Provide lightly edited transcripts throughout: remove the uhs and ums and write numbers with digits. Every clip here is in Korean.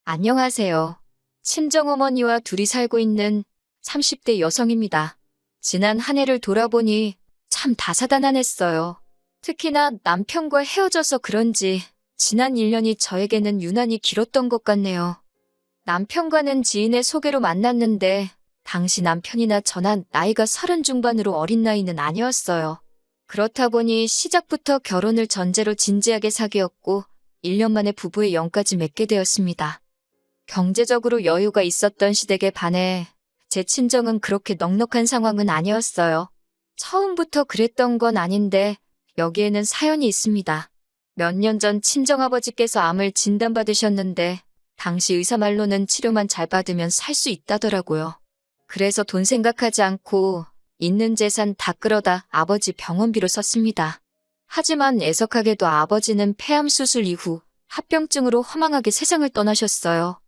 안녕하세요. 친정어머니와 둘이 살고 있는 30대 여성입니다. 지난 한 해를 돌아보니 참 다사다난했어요. 특히나 남편과 헤어져서 그런지 지난 1년이 저에게는 유난히 길었던 것 같네요. 남편과는 지인의 소개로 만났는데 당시 남편이나 저나 나이가 30 중반으로 어린 나이는 아니었어요. 그렇다 보니 시작부터 결혼을 전제로 진지하게 사귀었고 1년 만에 부부의 영까지 맺게 되었습니다. 경제적으로 여유가 있었던 시댁에 반해 제 친정은 그렇게 넉넉한 상황은 아니었어요. 처음부터 그랬던 건 아닌데 여기에는 사연이 있습니다. 몇 년 전 친정아버지께서 암을 진단받으셨는데 당시 의사 말로는 치료만 잘 받으면 살 수 있다더라고요. 그래서 돈 생각하지 않고 있는 재산 다 끌어다 아버지 병원비로 썼습니다. 하지만 애석하게도 아버지는 폐암 수술 이후 합병증으로 허망하게 세상을 떠나셨어요.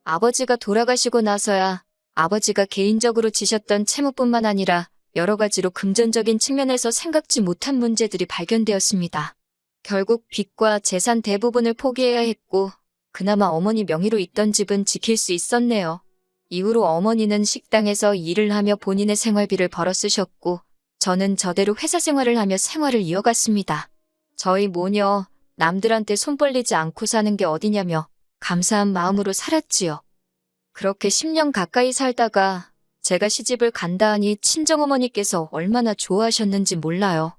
아버지가 돌아가시고 나서야 아버지가 개인적으로 지셨던 채무뿐만 아니라 여러 가지로 금전적인 측면에서 생각지 못한 문제들이 발견되었습니다. 결국 빚과 재산 대부분을 포기해야 했고 그나마 어머니 명의로 있던 집은 지킬 수 있었네요. 이후로 어머니는 식당에서 일을 하며 본인의 생활비를 벌어 쓰셨고 저는 저대로 회사 생활을 하며 생활을 이어갔습니다. 저희 모녀 남들한테 손 벌리지 않고 사는 게 어디냐며 감사한 마음으로 살았지요. 그렇게 10년 가까이 살다가 제가 시집을 간다 하니 친정어머니께서 얼마나 좋아하셨는지 몰라요.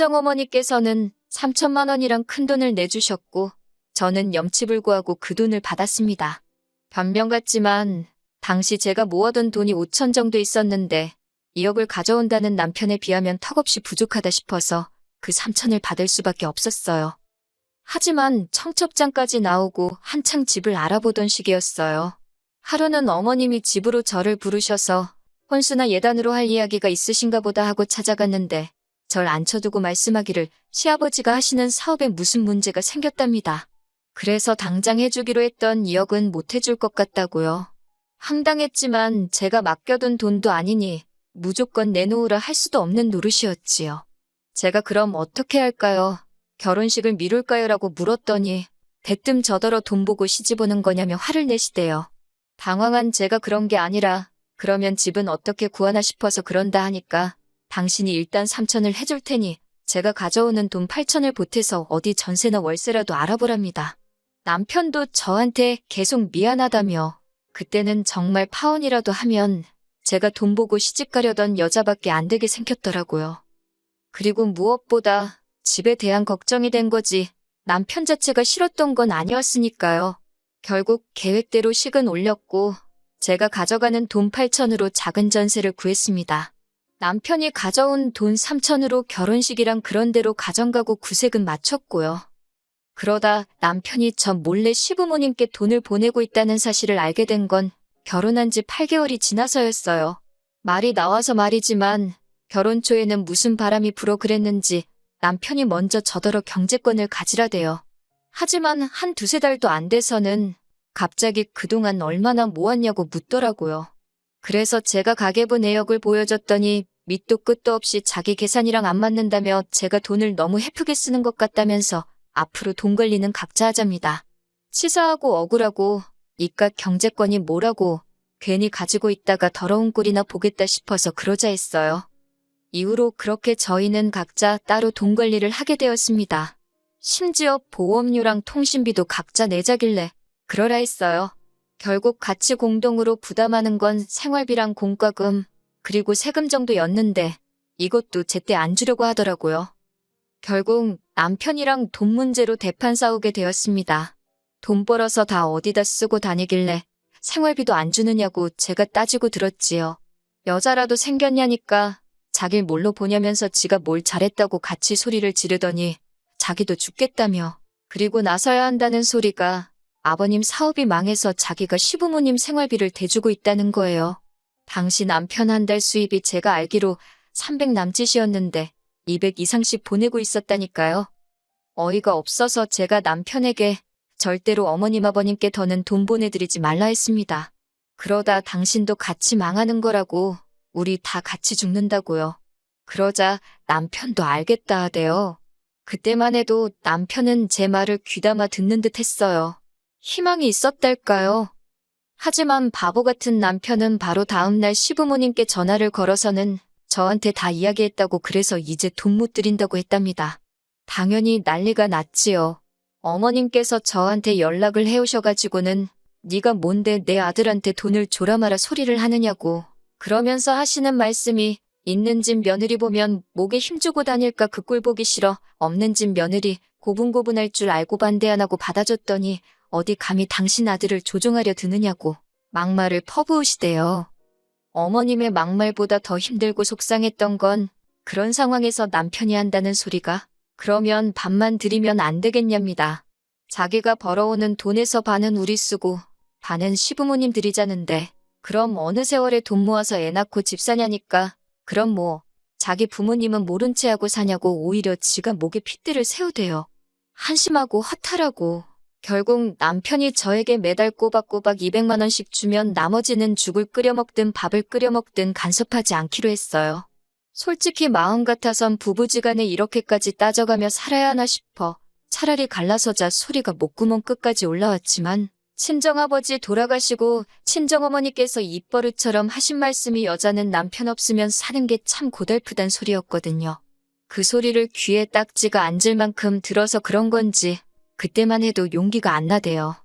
친정어머니께서는 3천만 원이란 큰돈을 내주셨고 저는 염치불구하고 그 돈을 받았습니다. 변명 같지만 당시 제가 모아둔 돈이 5천 정도 있었는데 2억을 가져온다는 남편에 비하면 턱없이 부족하다 싶어서 그 3천을 받을 수밖에 없었어요. 하지만 청첩장까지 나오고 한창 집을 알아보던 시기였어요. 하루는 어머님이 집으로 저를 부르셔서 혼수나 예단으로 할 이야기가 있으신가 보다 하고 찾아갔는데 절 앉혀두고 말씀하기를 시아버지가 하시는 사업에 무슨 문제가 생겼답니다. 그래서 당장 해주기로 했던 2억은 못 해줄 것 같다고요. 황당했지만 제가 맡겨둔 돈도 아니니 무조건 내놓으라 할 수도 없는 노릇이었지요. 제가 그럼 어떻게 할까요? 결혼식을 미룰까요? 라고 물었더니 대뜸 저더러 돈 보고 시집 오는 거냐며 화를 내시대요. 당황한 제가 그런 게 아니라 그러면 집은 어떻게 구하나 싶어서 그런다 하니까 당신이 일단 3천을 해줄 테니 제가 가져오는 돈 8천을 보태서 어디 전세나 월세라도 알아보랍니다. 남편도 저한테 계속 미안하다며 그때는 정말 파혼이라도 하면 제가 돈 보고 시집 가려던 여자밖에 안 되게 생겼더라고요. 그리고 무엇보다 집에 대한 걱정이 된 거지 남편 자체가 싫었던 건 아니었으니까요. 결국 계획대로 식은 올렸고 제가 가져가는 돈 8천으로 작은 전세를 구했습니다. 남편이 가져온 돈 3천으로 결혼식이랑 그런 대로 가정가구 구색은 마쳤고요. 그러다 남편이 저 몰래 시부모님께 돈을 보내고 있다는 사실을 알게 된 건 결혼한 지 8개월이 지나서였어요. 말이 나와서 말이지만 결혼 초에는 무슨 바람이 불어 그랬는지 남편이 먼저 저더러 경제권을 가지라대요. 하지만 한 두세 달도 안 돼서는 갑자기 그동안 얼마나 모았냐고 묻더라고요. 그래서 제가 가계부 내역을 보여줬더니 밑도 끝도 없이 자기 계산이랑 안 맞는다며 제가 돈을 너무 헤프게 쓰는 것 같다면서 앞으로 돈 관리는 각자 하자입니다. 치사하고 억울하고 이깟 경제권이 뭐라고 괜히 가지고 있다가 더러운 꼴이나 보겠다 싶어서 그러자 했어요. 이후로 그렇게 저희는 각자 따로 돈 관리를 하게 되었습니다. 심지어 보험료랑 통신비도 각자 내자길래 그러라 했어요. 결국 같이 공동으로 부담하는 건 생활비랑 공과금 그리고 세금 정도였는데 이것도 제때 안 주려고 하더라고요. 결국 남편이랑 돈 문제로 대판 싸우게 되었습니다. 돈 벌어서 다 어디다 쓰고 다니길래 생활비도 안 주느냐고 제가 따지고 들었지요. 여자라도 생겼냐니까 자길 뭘로 보냐면서 지가 뭘 잘했다고 같이 소리를 지르더니 자기도 죽겠다며 그리고 나서야 한다는 소리가 아버님 사업이 망해서 자기가 시부모님 생활비를 대주고 있다는 거예요. 당시 남편 한 달 수입이 제가 알기로 300 남짓이었는데 200 이상씩 보내고 있었다니까요. 어이가 없어서 제가 남편에게 절대로 어머님 아버님께 더는 돈 보내드리지 말라 했습니다. 그러다 당신도 같이 망하는 거라고 우리 다 같이 죽는다고요. 그러자 남편도 알겠다 하대요. 그때만 해도 남편은 제 말을 귀담아 듣는 듯 했어요. 희망이 있었달까요? 하지만 바보 같은 남편은 바로 다음날 시부모님께 전화를 걸어서는 저한테 다 이야기했다고 그래서 이제 돈 못 드린다고 했답니다. 당연히 난리가 났지요. 어머님께서 저한테 연락을 해오셔가지고는 네가 뭔데 내 아들한테 돈을 줘라 마라 소리를 하느냐고 그러면서 하시는 말씀이 있는 집 며느리 보면 목에 힘주고 다닐까 그 꼴 보기 싫어 없는 집 며느리 고분고분할 줄 알고 반대 안 하고 받아줬더니 어디 감히 당신 아들을 조종하려 드느냐고 막말을 퍼부으시대요. 어머님의 막말보다 더 힘들고 속상했던 건 그런 상황에서 남편이 한다는 소리가 그러면 반만 드리면 안 되겠냐입니다. 자기가 벌어오는 돈에서 반은 우리 쓰고 반은 시부모님 드리자는데 그럼 어느 세월에 돈 모아서 애 낳고 집 사냐니까 그럼 뭐 자기 부모님은 모른 채 하고 사냐고 오히려 지가 목에 핏대를 세우대요. 한심하고 허탈하고 결국 남편이 저에게 매달 꼬박꼬박 200만 원씩 주면 나머지는 죽을 끓여 먹든 밥을 끓여 먹든 간섭하지 않기로 했어요. 솔직히 마음 같아선 부부지간에 이렇게까지 따져가며 살아야 하나 싶어 차라리 갈라서자 소리가 목구멍 끝까지 올라왔지만 친정아버지 돌아가시고 친정어머니께서 입버릇처럼 하신 말씀이 여자는 남편 없으면 사는 게 참 고달프단 소리였거든요. 그 소리를 귀에 딱지가 앉을 만큼 들어서 그런 건지 그때만 해도 용기가 안 나대요.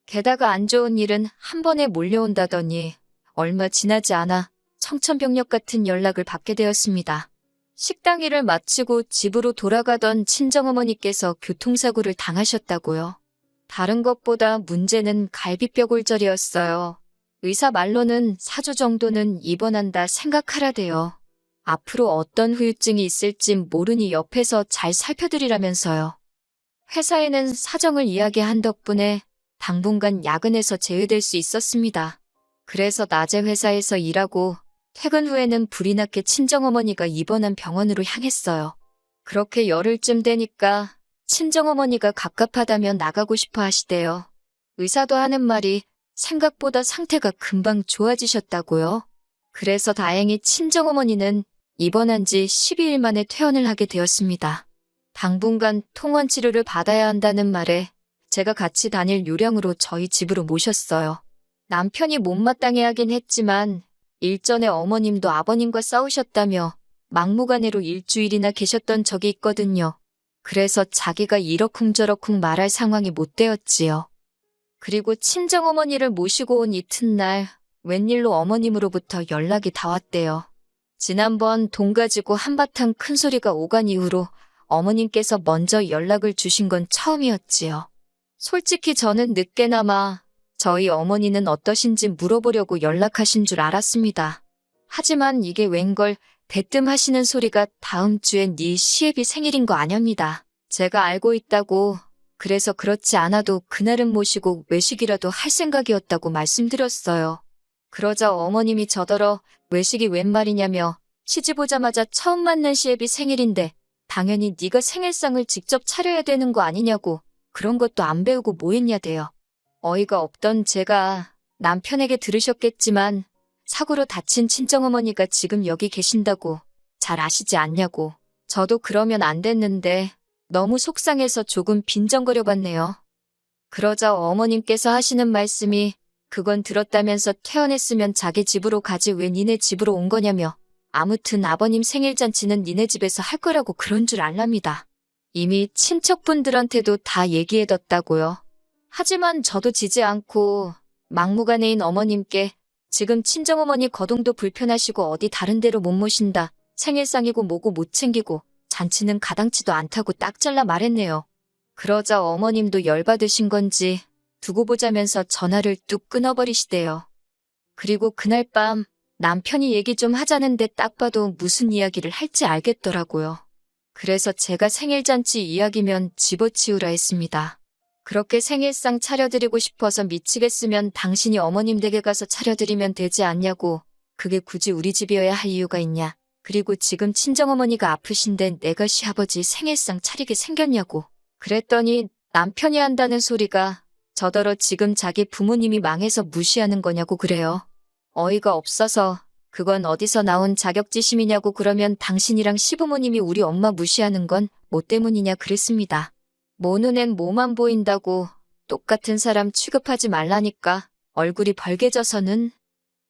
게다가 안 좋은 일은 한 번에 몰려온다더니 얼마 지나지 않아 청천벽력 같은 연락을 받게 되었습니다. 식당 일을 마치고 집으로 돌아가던 친정어머니께서 교통사고를 당하셨다고요. 다른 것보다 문제는 갈비뼈골절이었어요. 의사 말로는 4주 정도는 입원한다 생각하라대요. 앞으로 어떤 후유증이 있을지 모르니 옆에서 잘 살펴드리라면서요. 회사에는 사정을 이야기한 덕분에 당분간 야근에서 제외될 수 있었습니다. 그래서 낮에 회사에서 일하고 퇴근 후에는 불이 나게 친정어머니가 입원한 병원으로 향했어요. 그렇게 열흘쯤 되니까 친정어머니가 갑갑하다며 나가고 싶어 하시대요. 의사도 하는 말이 생각보다 상태가 금방 좋아지셨다고요. 그래서 다행히 친정어머니는 입원한 지 12일 만에 퇴원을 하게 되었습니다. 당분간 통원 치료를 받아야 한다는 말에 제가 같이 다닐 요량으로 저희 집으로 모셨어요. 남편이 못마땅해 하긴 했지만 일전에 어머님도 아버님과 싸우셨다며 막무가내로 일주일이나 계셨던 적이 있거든요. 그래서 자기가 이러쿵저러쿵 말할 상황이 못 되었지요. 그리고 친정어머니를 모시고 온 이튿날 웬일로 어머님으로부터 연락이 다 왔대요. 지난번 돈 가지고 한바탕 큰 소리가 오간 이후로 어머님께서 먼저 연락을 주신 건 처음이었지요. 솔직히 저는 늦게나마 저희 어머니는 어떠신지 물어보려고 연락하신 줄 알았습니다. 하지만 이게 웬걸 대뜸 하시는 소리가 다음 주엔 네 시애비 생일인 거 아렵니다. 제가 알고 있다고 그래서 그렇지 않아도 그날은 모시고 외식이라도 할 생각이었다고 말씀드렸어요. 그러자 어머님이 저더러 외식이 웬 말이냐며 시집 오자마자 처음 맞는 시애비 생일인데 당연히 네가 생일상을 직접 차려야 되는 거 아니냐고 그런 것도 안 배우고 뭐 했냐대요. 어이가 없던 제가 남편에게 들으셨겠지만 사고로 다친 친정어머니가 지금 여기 계신다고 잘 아시지 않냐고 저도 그러면 안 됐는데 너무 속상해서 조금 빈정거려 봤네요. 그러자 어머님께서 하시는 말씀이 그건 들었다면서 퇴원했으면 자기 집으로 가지 왜 니네 집으로 온 거냐며 아무튼 아버님 생일잔치는 니네 집에서 할 거라고 그런 줄 알랍니다. 이미 친척분들한테도 다 얘기해뒀다고요. 하지만 저도 지지 않고 막무가내인 어머님께 지금 친정어머니 거동도 불편하시고 어디 다른 데로 못 모신다. 생일상이고 뭐고 못 챙기고 잔치는 가당치도 않다고 딱 잘라 말했네요. 그러자 어머님도 열받으신 건지 두고 보자면서 전화를 뚝 끊어버리시대요. 그리고 그날 밤 남편이 얘기 좀 하자는데 딱 봐도 무슨 이야기를 할지 알겠더라고요. 그래서 제가 생일잔치 이야기면 집어치우라 했습니다. 그렇게 생일상 차려드리고 싶어서 미치겠으면 당신이 어머님 댁에 가서 차려드리면 되지 않냐고. 그게 굳이 우리 집이어야 할 이유가 있냐. 그리고 지금 친정어머니가 아프신데 내가 시아버지 생일상 차리게 생겼냐고. 그랬더니 남편이 한다는 소리가 저더러 지금 자기 부모님이 망해서 무시하는 거냐고 그래요. 어이가 없어서 그건 어디서 나온 자격지심이냐고 그러면 당신이랑 시부모님이 우리 엄마 무시하는 건 뭐 때문이냐 그랬습니다. 뭐 눈엔 뭐만 보인다고 똑같은 사람 취급하지 말라니까 얼굴이 벌개져서는.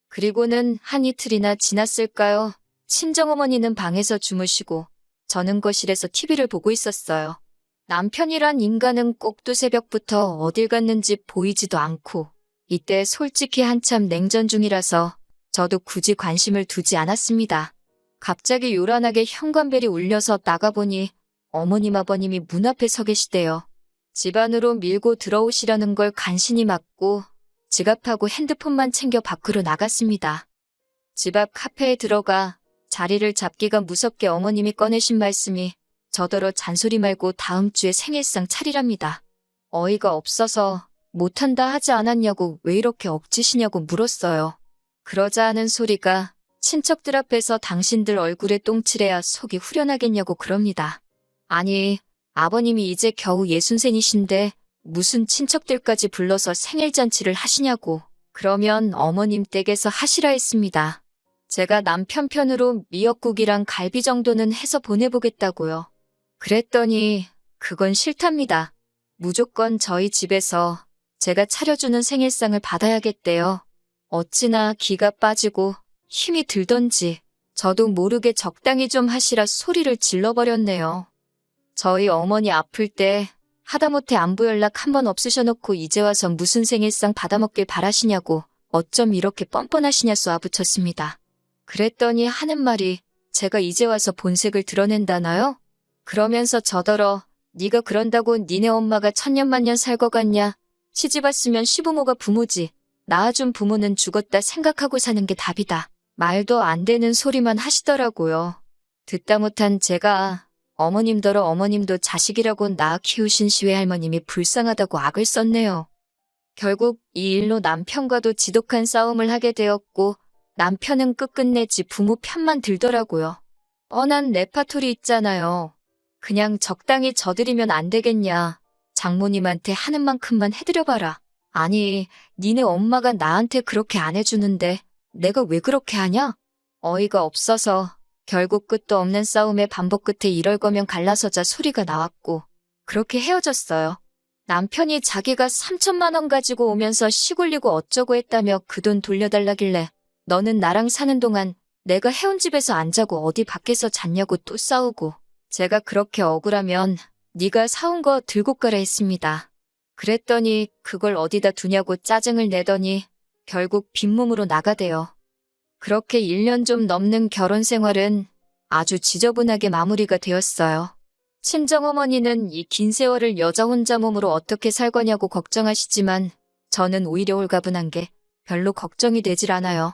그리고는 한 이틀이나 지났을까요? 친정어머니는 방에서 주무시고 저는 거실에서 TV를 보고 있었어요. 남편이란 인간은 꼭두 새벽부터 어딜 갔는지 보이지도 않고 이때 솔직히 한참 냉전 중이라서 저도 굳이 관심을 두지 않았습니다. 갑자기 요란하게 현관벨이 울려서 나가보니 어머님 아버님이 문 앞에 서 계시대요. 집 안으로 밀고 들어오시려는 걸 간신히 막고 지갑하고 핸드폰만 챙겨 밖으로 나갔습니다. 집 앞 카페에 들어가 자리를 잡기가 무섭게 어머님이 꺼내신 말씀이 저더러 잔소리 말고 다음 주에 생일상 차리랍니다. 어이가 없어서 못한다 하지 않았냐고 왜 이렇게 억지시냐고 물었어요. 그러자 하는 소리가 친척들 앞에서 당신들 얼굴에 똥칠해야 속이 후련하겠냐고 그럽니다. 아니, 아버님이 이제 겨우 63이신데 무슨 친척들까지 불러서 생일잔치를 하시냐고. 그러면 어머님 댁에서 하시라 했습니다. 제가 남편 편으로 미역국이랑 갈비 정도는 해서 보내보겠다고요. 그랬더니 그건 싫답니다. 무조건 저희 집에서 제가 차려주는 생일상을 받아야겠대요. 어찌나 기가 빠지고 힘이 들던지 저도 모르게 적당히 좀 하시라 소리를 질러버렸네요. 저희 어머니 아플 때 하다못해 안부 연락 한 번 없으셔놓고 이제 와서 무슨 생일상 받아먹길 바라시냐고 어쩜 이렇게 뻔뻔하시냐 쏘아붙였습니다. 그랬더니 하는 말이 제가 이제 와서 본색을 드러낸다나요? 그러면서 저더러 네가 그런다고 니네 엄마가 천년만년 살 것 같냐? 시집 왔으면 시부모가 부모지. 낳아준 부모는 죽었다 생각하고 사는 게 답이다. 말도 안 되는 소리만 하시더라고요. 듣다 못한 제가 어머님더러 어머님도 자식이라고 낳아 키우신 시외할머님이 불쌍하다고 악을 썼네요. 결국 이 일로 남편과도 지독한 싸움을 하게 되었고 남편은 끝끝내 지 부모 편만 들더라고요. 뻔한 레파토리 있잖아요. 그냥 적당히 져드리면 안 되겠냐. 장모님한테 하는 만큼만 해드려봐라. 아니, 니네 엄마가 나한테 그렇게 안 해주는데 내가 왜 그렇게 하냐? 어이가 없어서 결국 끝도 없는 싸움의 반복 끝에 이럴 거면 갈라서자 소리가 나왔고 그렇게 헤어졌어요. 남편이 자기가 3천만 원 가지고 오면서 시골리고 어쩌고 했다며 그 돈 돌려달라길래 너는 나랑 사는 동안 내가 해온 집에서 안 자고 어디 밖에서 잤냐고 또 싸우고 제가 그렇게 억울하면 네가 사온 거 들고 가라 했습니다. 그랬더니 그걸 어디다 두냐고 짜증을 내더니 결국 빈몸으로 나가대요. 그렇게 1년 좀 넘는 결혼 생활은 아주 지저분하게 마무리가 되었어요. 친정어머니는 이 긴 세월을 여자 혼자 몸으로 어떻게 살 거냐고 걱정하시지만 저는 오히려 홀가분한 게 별로 걱정이 되질 않아요.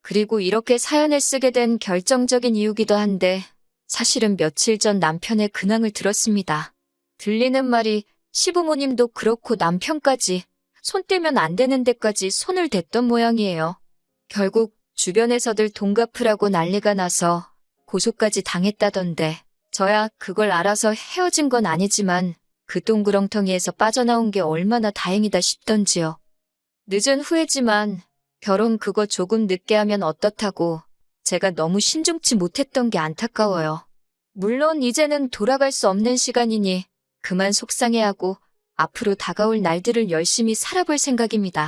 그리고 이렇게 사연을 쓰게 된 결정적인 이유기도 한데 사실은 며칠 전 남편의 근황을 들었습니다. 들리는 말이 시부모님도 그렇고 남편까지 손 떼면 안 되는 데까지 손을 댔던 모양이에요. 결국 주변에서들 돈 갚으라고 난리가 나서 고소까지 당했다던데 저야 그걸 알아서 헤어진 건 아니지만 그 동구렁텅이에서 빠져나온 게 얼마나 다행이다 싶던지요. 늦은 후회지만 결혼 그거 조금 늦게 하면 어떻다고 제가 너무 신중치 못했던 게 안타까워요. 물론 이제는 돌아갈 수 없는 시간이니 그만 속상해하고 앞으로 다가올 날들을 열심히 살아볼 생각입니다.